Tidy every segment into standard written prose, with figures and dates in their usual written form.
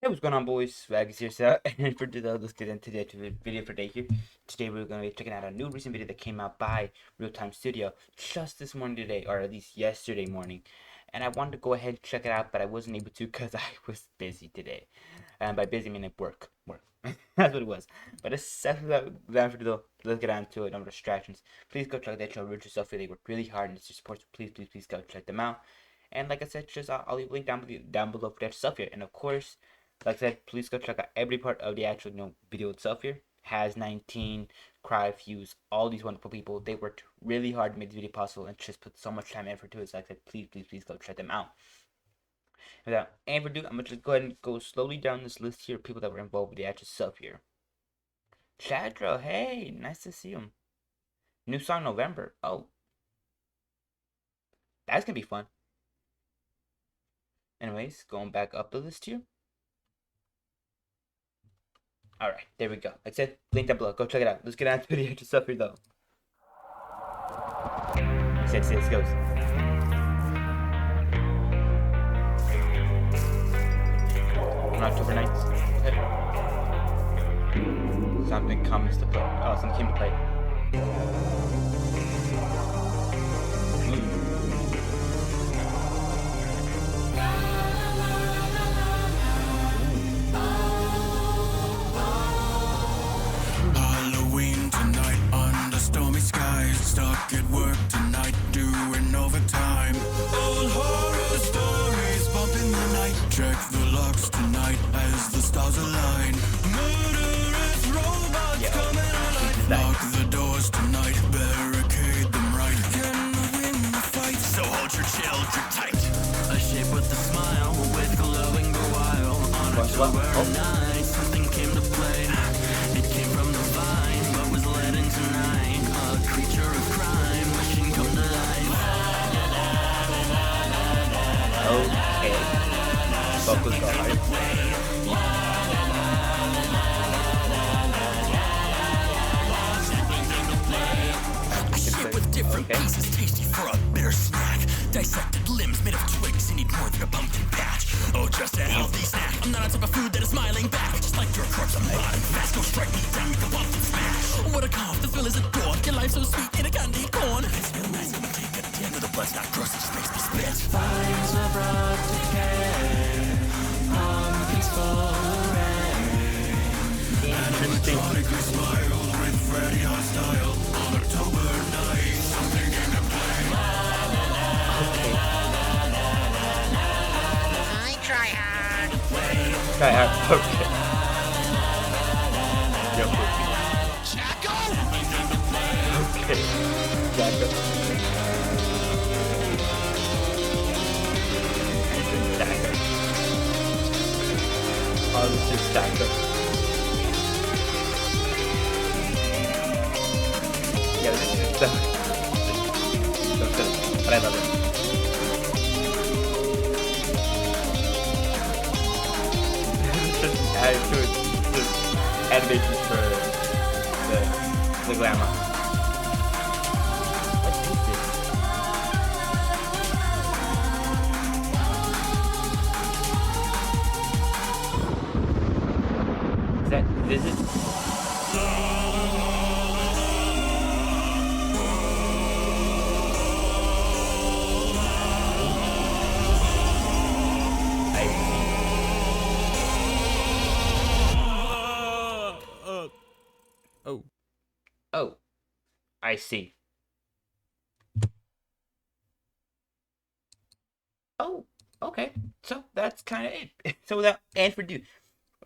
Hey, what's going on, boys? Swaggys here, so and for today, let's get into the actual video for today here. Today, we're going to be checking out a new recent video that came out by Real Time Studio just this morning today, or at least yesterday morning. And I wanted to go ahead and check it out, but I wasn't able to because I was busy today. And by busy, I mean like work. That's what it was. But that's without further ado, let's get on to it. No distractions. Please go check that show, Rich Yourself. They work really hard and it's your support, so please go check them out. And like I said, just I'll leave a link down below for that stuff here. And of course, like I said, please go check out every part of the actual video itself here. Has 19, kryfuze, all these wonderful people. They worked really hard to make this video possible and just put so much time and effort to it. So like I said, please go check them out. Without any further ado, I'm gonna just go ahead and go slowly down this list here of people that were involved with the actual stuff here. Shadrow, hey, nice to see him. New song November. Oh, that's gonna be fun. Anyways, going back up the list here. Alright, there we go. Like I said, link down below. Go check it out. Let's get on to the actual stuff here, though. Let's see, this goes. On October 9th. Okay. Something comes to play. Oh, something came to play. Stuck at work tonight, doing overtime. Old horror stories bump in the night. Check the locks tonight as the stars align. Murderous robots coming alive. Lock the doors tonight, barricade them right. Can win the fight, so hold your chill, grip tight. A shape with a smile, with glowing blue eye. On October 9th, something came to play. It came from the vine, but was led into night. A creature of crime, wishing come to life. Okay. Focus on life. A shape with different pieces, tasty for a bitter snack. Dissected limbs made of twigs, you need more than a pumpkin patch. Oh, just a healthy snack. I'm not a type of food that is smiling back. Just like your corpse, I'm hot and fast. Go strike me down, you can bump and smash. What a cough, the thrill is adored. Your life so sweet in a candy corn. It's no nice when you take it at the end of the blood's not gross, it just makes me spit. Vines of rot decay, pumpkins full of rain. Electronically smile with Freddy hostile. On October 9th, something came to play. I try hard. Tryhard, okay. Yep. Jacko! Okay. Jacko. Jacko. Oh, this is Jacko. Yeah, this is so good. But I love it. Just animations for the glamour. What is this? Is that visit? Oh, I see. Oh, okay. So that's kind of it. So without any further ado,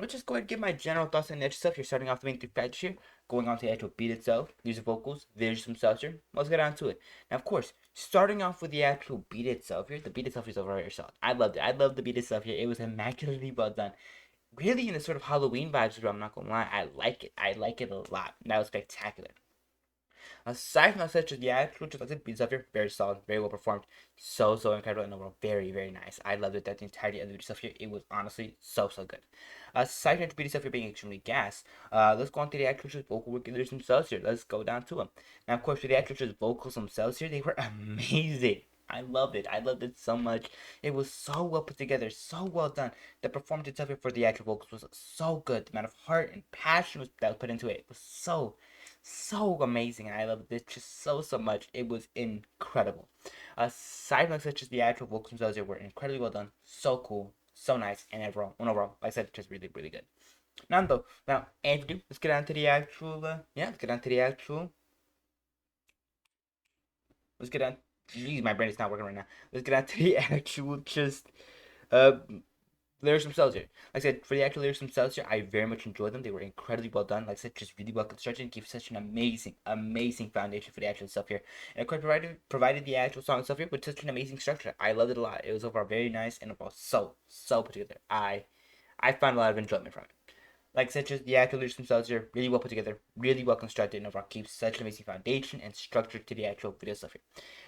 let's just go ahead and give my general thoughts on the actual stuff here. Starting off the main three factors here, going on to the actual beat itself, music vocals, visuals themselves here. Let's get on to it. Now, of course, starting off with the actual beat itself here, the beat itself is overall solid. I loved it. I loved the beat itself here. It was immaculately well done. Really in the sort of Halloween vibes, I'm not gonna lie. I like it. I like it a lot. That was spectacular. Aside from that, such as the actual just like the beat stuff here, very solid, very well performed, so incredible and overall very nice. I loved it. That the entirety of the stuff here, it was honestly so good. Aside from the beat stuff here being extremely gas, let's go on to the actual vocal regulars themselves here. Let's go down to them. Now, of course, for the actual vocals themselves here, they were amazing. I loved it. I loved it so much. It was so well put together, so well done. The performance itself for the actual vocals was so good. The amount of heart and passion that was put into it was so amazing. And I loved it just so much. It was incredible. Aside from such as the actual vocals themselves, they were incredibly well done, so cool, so nice, and overall, like I said, just really good. Nando, now, Andrew, let's get on to the actual, let's get on to the actual, let's get on, jeez, my brain is not working right now, let's get on to the actual, just, uh, lyrics themselves here. Like I said, for the actual lyrics themselves here, I very much enjoyed them. They were incredibly well done. Like I said, just really well constructed and gave such an amazing foundation for the actual stuff here. And of course, provided the actual song itself here with such an amazing structure. I loved it a lot. It was overall very nice and overall so put together. I found a lot of enjoyment from it. Like such as the actual lyrics themselves are really well put together, really well constructed, and overall keeps such an amazing foundation and structure to the actual video stuff here.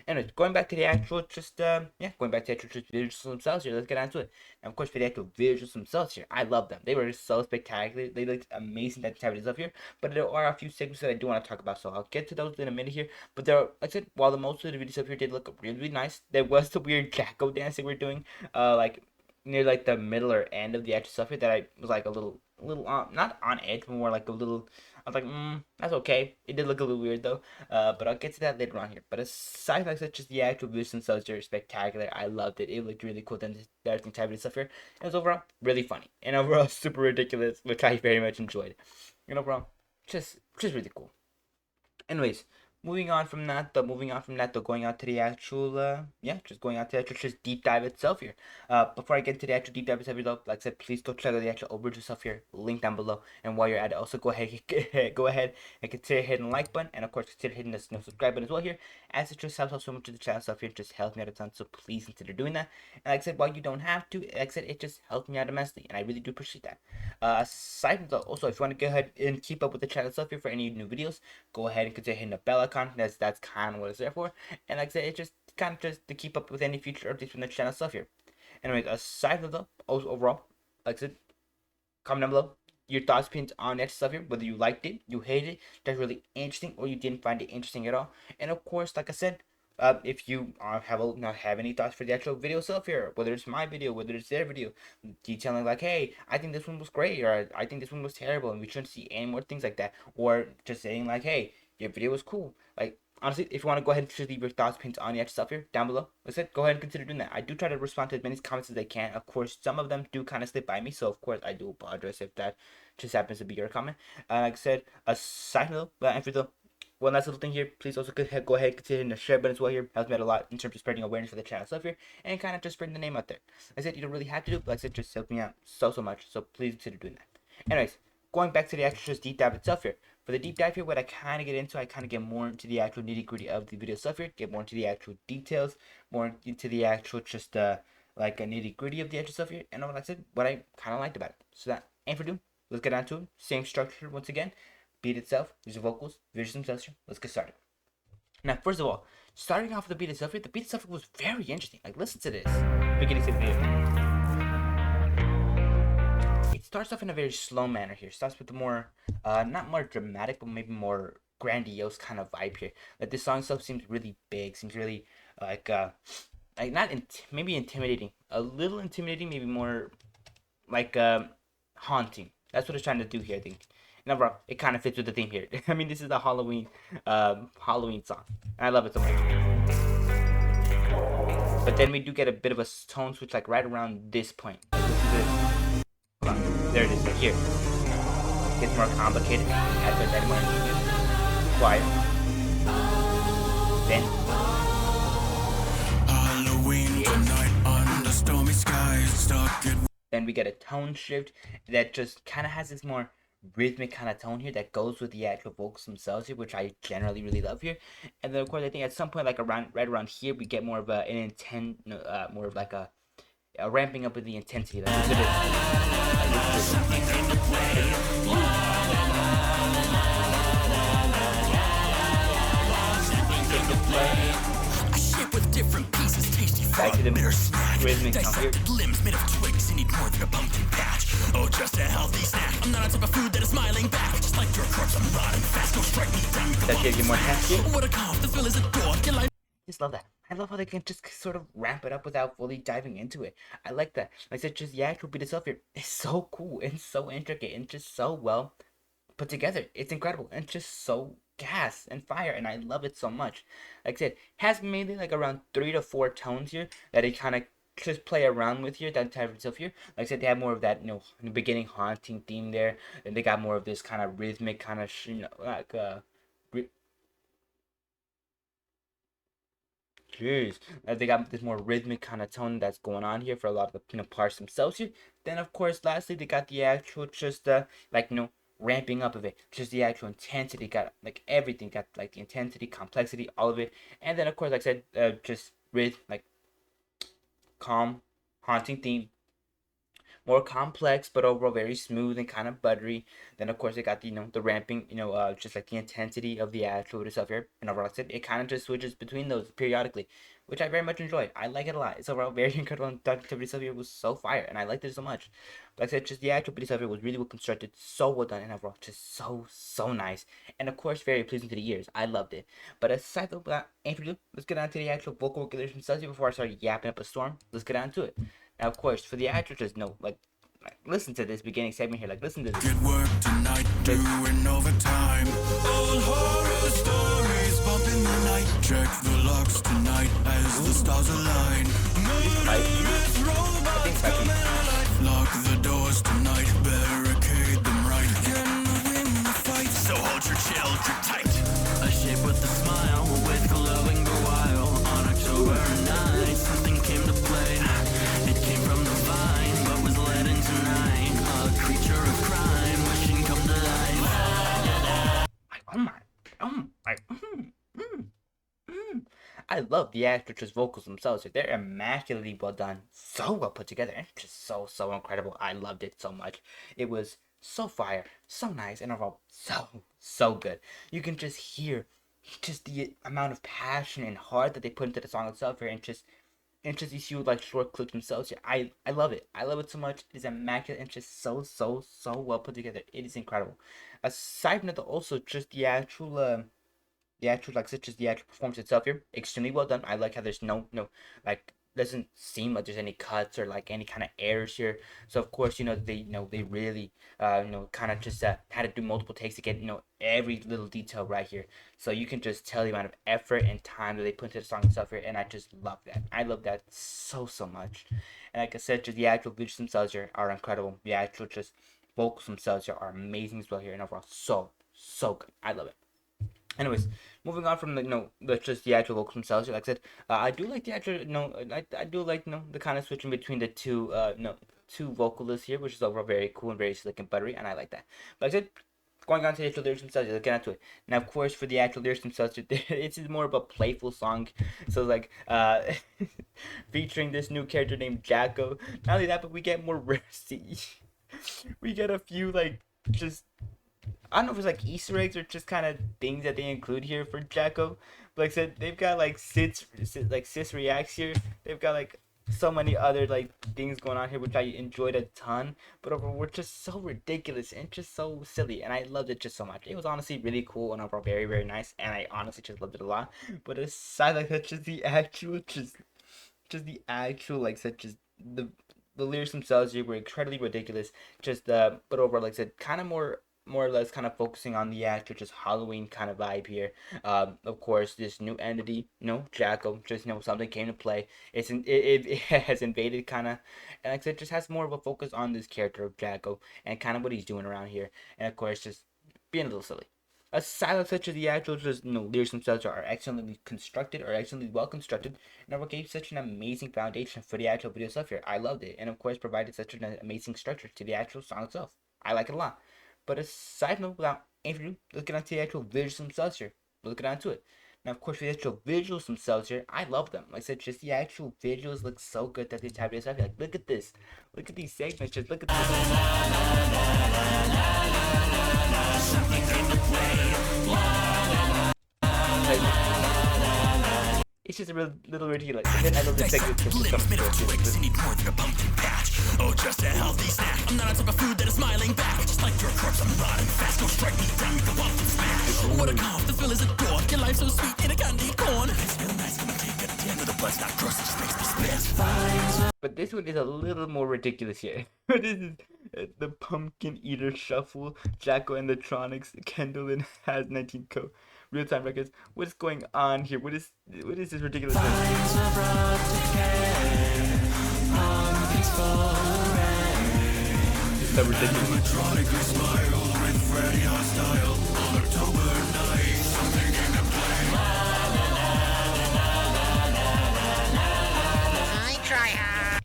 Anyways, going back to the actual going back to the actual just visuals themselves here, let's get on to it. And of course, for the actual visuals themselves here, I love them. They were so spectacular. They looked amazing that type of stuff here. But there are a few segments that I do want to talk about, so I'll get to those in a minute here. But there are, like I said, while the most of the videos up here did look really nice, there was the weird Jacko dance that we're doing, like near like the middle or end of the actual stuff here that I was like a little not on edge, but more like a little. I was like, that's okay. It did look a little weird though, but I'll get to that later on here. But aside like such as the actual views themselves are spectacular. I loved it. It looked really cool. Then the everything type of stuff here. It was overall really funny and overall super ridiculous, which I very much enjoyed. And overall, just really cool. Anyways, moving on from that, going out to the actual, going out to the actual just deep dive itself here. Before I get to the actual deep dive itself here, though, like I said, please go check out the actual overview stuff here, link down below. And while you're at it, also go ahead and consider hitting the like button, and of course consider hitting the subscribe button as well here, as it just helps out so much to the channel stuff here. It just helps me out a ton, so please consider doing that. And like I said, while you don't have to, like I said, it just helps me out immensely, and I really do appreciate that. Aside from that, also if you want to go ahead and keep up with the channel stuff here for any new videos, go ahead and consider hitting the bell icon. That's kind of what it's there for. And like I said, it's just kind of just to keep up with any future updates from the channel stuff here. Anyways, aside from that, overall, like I said, comment down below your thoughts, opinions on that stuff here, whether you liked it, you hated it, that's really interesting, or you didn't find it interesting at all. And of course, like I said, if you have any thoughts for the actual video itself here, whether it's my video, whether it's their video, detailing like, hey, I think this one was great, or I think this one was terrible, and we shouldn't see any more things like that, or just saying like, hey, your video was cool. Like, honestly, if you want to go ahead and just leave your thoughts, opinions on the actual stuff here down below, like I said, go ahead and consider doing that. I do try to respond to as many comments as I can. Of course, some of them do kind of slip by me, so of course I do apologize if that just happens to be your comment. Like I said, aside from that, for the one last little thing here, please also go ahead and consider hitting the share button as well here. Helps me out a lot in terms of spreading awareness for the channel stuff here, and kind of just spreading the name out there. Like I said, you don't really have to do, but like I said, just help me out so much, so please consider doing that. Anyways, going back to the actual just deep dive itself here. For the deep dive here, what I kind of get into, I kind of get more into the actual nitty gritty of the video stuff here, get more into the actual details, more into the actual just like a nitty gritty of the actual stuff here, and like I said, what I kind of liked about it. So that ain't for doing. Let's get on to it. Same structure once again. Beat itself, there's the vocals, visuals themselves here. Let's get started. Now, first of all, starting off with the beat itself here, the beat itself was very interesting. Like, listen to this. Beginning to the video. It starts off in a very slow manner here. Starts with the more, not more dramatic, but maybe more grandiose kind of vibe here. Like this song itself seems really big, seems really like not maybe intimidating, a little intimidating, maybe more like haunting. That's what it's trying to do here, I think. And overall, it kind of fits with the theme here. I mean, this is a Halloween song, and I love it so much. But then we do get a bit of a tone switch, like right around this point. Hold on. There it is, right here. It gets more complicated. Add a bit more instrument. Quiet. Then. Halloween tonight under stormy skies, stuck in. Then we get a tone shift that just kind of has this more rhythmic kind of tone here that goes with the actual vocals themselves here, which I generally really love here. And then of course I think at some point, like right around here, we get more of more of like a ramping up of the intensity. Like, listen to this. I ship with different pieces, tasty for a bitter snack. Dissected limbs made of twigs, you need more than a pumpkin patch. Oh, just a healthy snack. I'm not a type of food that is smiling back. Just like your corpse, I'm rotting fast. Go strike me down. That gives you more tension. What a cough, the thrill is a door. just love that. I love how they can just sort of ramp it up without fully diving into it. I like that. Like I said, just the actual beat itself here is so cool and so intricate and just so well put together. It's incredible and just so gas and fire, and I love it so much. Like I said, has mainly like around 3 to 4 tones here that it kind of just play around with here, that type of stuff here. Like I said, they have more of that, in the beginning haunting theme there, and they got more of this kind of rhythmic kind of, like Jeez, they got this more rhythmic kind of tone that's going on here for a lot of the parts themselves here. Then of course, lastly, they got the actual just like ramping up of it, just the actual intensity. Got like everything, got like the intensity, complexity, all of it. And then of course, like I said, just rhythm, like calm, haunting theme, more complex, but overall very smooth and kind of buttery. Then of course they got the the ramping, just like the intensity of the actual stuff here. And overall, like I said, it kind of just switches between those periodically, which I very much enjoy. I like it a lot. It's overall very incredible, and the activity stuff here was so fire, and I liked it so much. But like I said, just the actual stuff here was really well constructed, so well done, and overall just so nice. And of course, very pleasing to the ears. I loved it. But aside from that, let's get on to the actual vocal regulation stuff here before I start yapping up a storm. Let's get on to it. Now, of course, for the actors, like listen to this beginning segment here. Like, listen to this. Get work tonight, doing overtime. Old horror stories bump in the night. Check the locks tonight as the stars align. Murderous robots coming alive. Lock the doors tonight, barricade them right. Gonna win the fight, so hold your chill, grip tight. A shape with a smile, with glowing blue while. On October 9th, something came to play. It came from the vine, but was led into night. A creature of crime, wishing come to life. I love the actors' vocals themselves. They're immaculately well done, so well put together, and just so incredible. I loved it so much. It was so fire, so nice, and overall so good. You can just hear just the amount of passion and heart that they put into the song itself here, and just these few like short clips themselves. I love it. I love it so much. It is immaculate and just so well put together. It is incredible. Aside from that, also just the actual like such as the actual performance itself here, extremely well done. I like how there's no like doesn't seem like there's any cuts or like any kind of errors here. So of course they really kind of just had to do multiple takes to get every little detail right here. So you can just tell the amount of effort and time that they put into the song itself here, and I just love that. I love that so much. And like I said, just the actual visuals themselves here are incredible. The actual just vocals themselves here are amazing as well here, and overall so good. I love it. Anyways, moving on from just the actual vocals themselves. Like I said, I do like the actual I do like the kind of switching between the two two vocalists here, which is overall very cool and very slick and buttery, and I like that. But like I said, going on to the actual lyrics themselves, let's get into it. Now, of course, for the actual lyrics themselves, it's more of a playful song. So like featuring this new character named Jacko. Not only that, but we get more we get a few like just. I don't know if it's like Easter eggs or just kind of things that they include here for Jacko. But like I said, they've got like sis reacts here. They've got like so many other like things going on here, which I enjoyed a ton. But overall, we're just so ridiculous and just so silly, and I loved it just so much. It was honestly really cool and overall very nice, and I honestly just loved it a lot. But aside like that, just the actual like such as the lyrics themselves here were incredibly ridiculous. But overall, like I said, kind of more or less kind of focusing on the actual just Halloween kind of vibe here. Of course, this new entity, Jacko, just something came to play. It has invaded kind of, and like I said, just has more of a focus on this character of Jacko and kind of what he's doing around here, and of course, just being a little silly. Aside such as the actual just lyrics themselves are excellently constructed or excellently well constructed, and it gave such an amazing foundation for the actual video stuff here. I loved it, and of course provided such an amazing structure to the actual song itself. I like it a lot. But aside from without any further ado, let's get on to the actual visuals themselves here. Let's get on to it. Now, of course, for the actual visuals themselves here, I love them. Like I said, just the actual visuals look so good that they type this up. Like, look at this. Look at these segments. Just look at this. It's just a real little ridiculous. And then I love the segment. Limbs made of twigs, you need more than a pumpkin patch. Oh, just a healthy snack. I'm not a type of food that is smiling back. Just like your corpse, I'm rotting fast. Go strike me down with a pumpkin smash. What a cough, the thrill is a door. Your life so sweet in a candy corn. It's real nice when you take it at the end of the blood's not gross. It just makes me spit. But this one is a little more ridiculous here. This is the Pumpkin Eater Shuffle, Jacko and the Tronics, Kendall and Has 19 Co. Real Time Records. What's going on here? What is this ridiculous thing? So ridiculous. I try hard.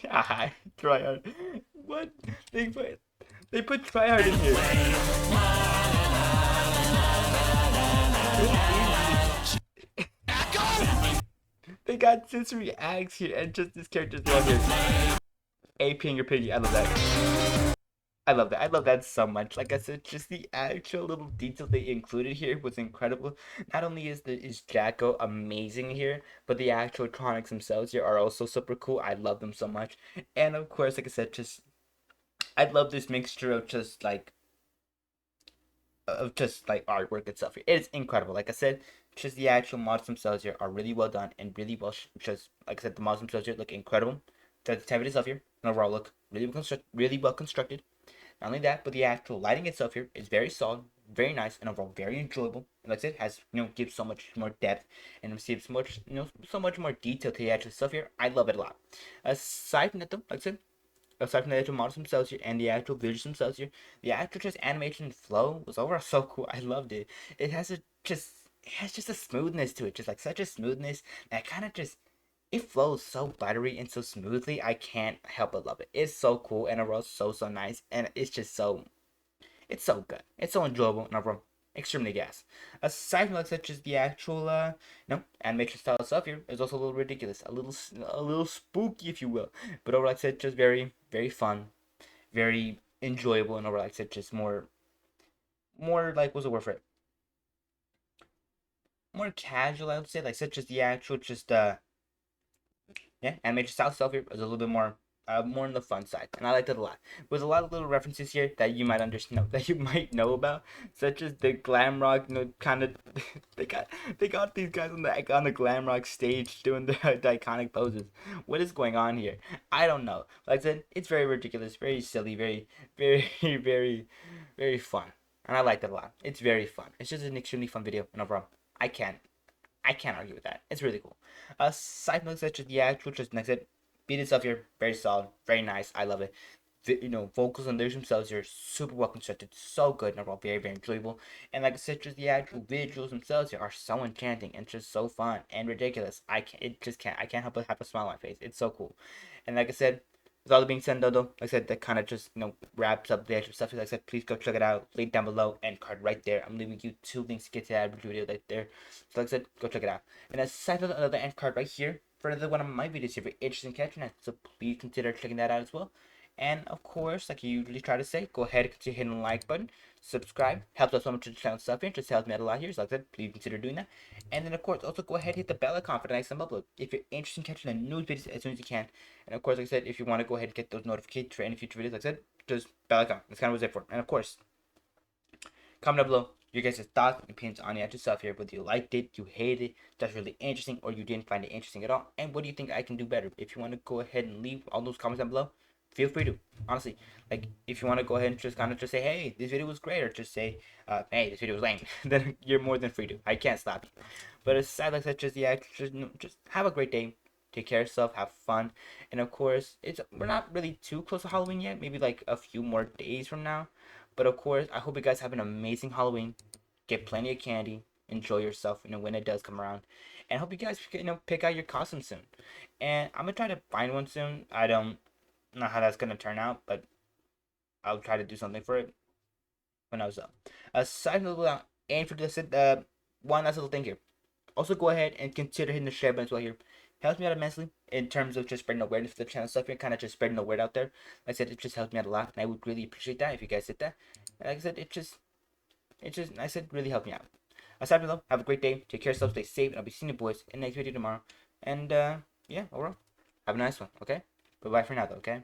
Ah, tryhard. What? They put tryhard in here. They got sensory acts here and just this character's well here. Apangrypiggy. I love that. I love that. I love that so much. Like I said, just the actual little detail they included here was incredible. Not only is Jacko amazing here, but the actual Tronics themselves here are also super cool. I love them so much. And of course, like I said, just I love this mixture of just like artwork itself here. It is incredible. Like I said, just the actual models themselves here are really well done and really well. Just like I said, the models themselves here look incredible. The type of itself here, and overall look really well constructed. Not only that, but the actual lighting itself here is very solid, very nice, and overall very enjoyable. And like I said, has gives so much more depth and receives much so much more detail to the actual stuff here. I love it a lot. Aside from that, though, like I said, aside from the actual models themselves here and the actual visuals themselves here, the actual just animation flow was overall so cool. I loved it. It has just a smoothness to it, just like such a smoothness that kind of just it flows so buttery and so smoothly. I can't help but love it. It's so cool and overall so nice, and it's so good. It's so enjoyable and overall extremely gas. Aside from like such as the actual animation style stuff here is also a little ridiculous, a little spooky if you will. But overall like I said, just very fun, very enjoyable, and overall like I said, just more like what's the word for it? More casual, I would say, like such as the actual just animation style stuff here is a little bit more on the fun side, and I liked it a lot. With a lot of little references here that you might understand, that you might know about, such as the glam rock, kind of they got these guys on the glam rock stage doing the iconic poses. What is going on here? I don't know. Like I said, it's very ridiculous, very silly, very fun, and I liked it a lot. It's very fun. It's just an extremely fun video, and overall, I can't argue with that. It's really cool. Side notes such as the actual, just like I said, beat itself here, very solid, very nice. I love it. Vocals and lyrics themselves are super well constructed, so good, and overall very enjoyable. And like I said, just the actual visuals themselves here are so enchanting and just so fun and ridiculous. I can't help but have a smile on my face. It's so cool. And like I said, with all that being said, though, like I said, that kind of just wraps up the actual stuff. Like I said, please go check it out. Link down below, end card right there. I'm leaving you 2 links to get to that video right there. So like I said, go check it out. And aside from another end card right here for another one of my videos here, if you're interested in catching that, so please consider checking that out as well. And of course, like I usually try to say, go ahead and consider hitting the like button, subscribe, helps out so much with the channel stuff here, just helps me out a lot here. So like I said, please consider doing that. And then of course, also go ahead and hit the bell icon for the next time upload if you're interested in catching the new videos as soon as you can. And of course, like I said, if you want to go ahead and get those notifications for any future videos, like I said, just bell icon. That's kind of what it's for. And of course, comment down below your guys' thoughts and opinions on the actual stuff here, whether you liked it, you hated it, that's really interesting, or you didn't find it interesting at all, and what do you think I can do better. If you want to go ahead and leave all those comments down below, feel free to. Honestly, like if you want to go ahead and just kind of just say, hey, this video was great, or just say, hey, this video was lame, then you're more than free to. I can't stop you. But aside like that, just just have a great day. Take care of yourself, have fun, and of course, we're not really too close to Halloween yet. Maybe like a few more days from now. But of course, I hope you guys have an amazing Halloween. Get plenty of candy. Enjoy yourself, when it does come around. And I hope you guys, pick out your costume soon. And I'm gonna try to find one soon. I don't know how that's gonna turn out, but I'll try to do something for it when I was up. Aside from that, and for this, one last little thing here. Also, go ahead and consider hitting the share button as well here. Helps me out immensely in terms of just spreading awareness for the channel stuff here, kind of just spreading the word out there. Like I said, it just helps me out a lot, and I would really appreciate that if you guys did that. And like I said, really helped me out. Aside from that, have a great day. Take care of yourself, stay safe, and I'll be seeing you boys in the next video tomorrow. And yeah, overall, have a nice one. Okay, bye bye for now, though. Okay.